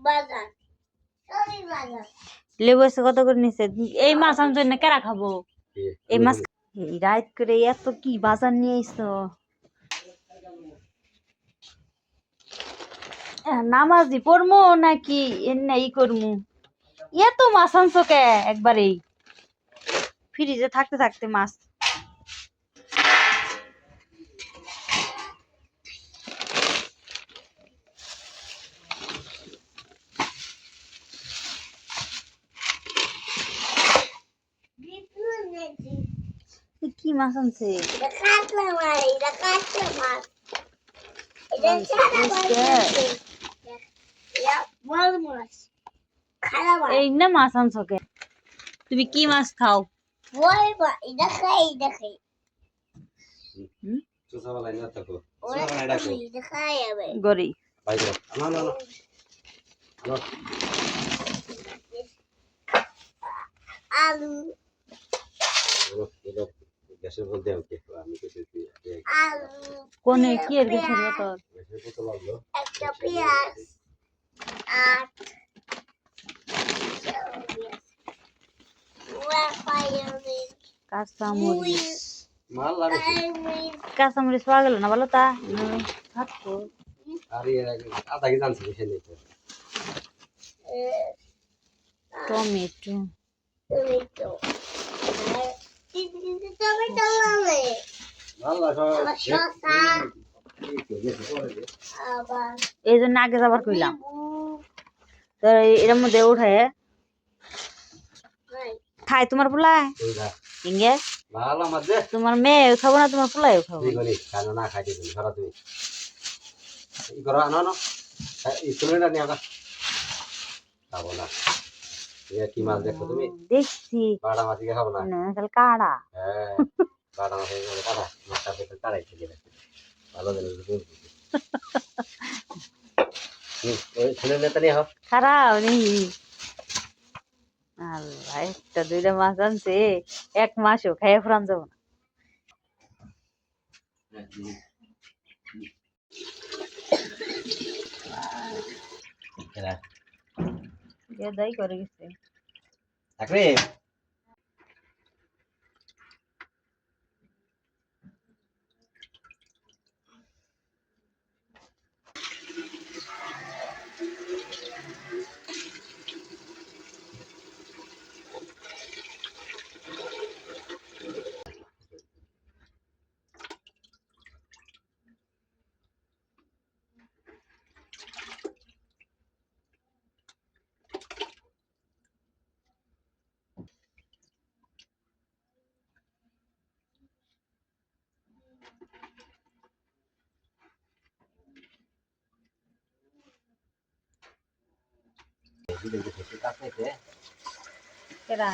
বাজার সরি বাজার লেবু এসে কত করে নিছে? এই মাছ আমি জন্য কেরা খাবো? এই মাছ এই রাত করে এত কি বাজার নিয়ে আইছো? নামাজি পড়মু নাকি এনে ই করমু? এত মাছ আনছো কে একবারেই? ফ্রিজে থাকতে থাকতে মাছ। কি মাছ আনছে? কাতলা মাছ এটা কাতলা মাছ এটা সাদা মাছ এটা বড় মাছ খারাপ মাছ এই না মাছ আনছো কে? তুমি কি মাছ খাও? বড় মাছ এটা খাই চুষাবালাই না থাকো ওরা চুষাবালাই ডাকো এটা খাই যাবে গরি ভাই না না না না আলু এটা গ্যাসের মধ্যে ওকে আমি কিছু আলু কোনে কি এর গেছে রে তোর? গ্যাসের মতো লাগলো একটা পেঁয়াজ আর ওরা খাই যাবে কাঁচামরিচ মাল লাগাইছে কাঁচামরিচ পাওয়া গেল না বলো তা? থাকতো আর এর আগে আধা কেজি আনছি বেশি নেই তো টমেটো টমেটো টমেটো লাগে মাল লাগা আবার শসা আবার এই জন্য আগে যাবার কইলাম তো এর মধ্যে উঠায় খাই তোমার পোলায় ইংগে মাল আমার দে তোমার মেয়ে খাবো না তোমার পোলায়ও খাবো তুই গলি খানা না খাইতে তুমি সারা তুমি ই করো আনো না এই সিলিন্ডার নিয়ে আসা খাবো না কি মাছ দেখো তুমি দেখছি বাড়া মাছ খাবো না না কাল কাড়া হ্যাঁ বাড়া মাছ কাটা মাছটা পেতে তাড়াই থেকে গেছে ভালো দিন ওই সিলিন্ডারটা নিয়ে হোক খারাপ নি আল্লাহ একটা দুইটা মাছ আনছে এক মাসও খাইয়ে ফ্রান যাবো না দাই করে গেছে থাকবে কেরা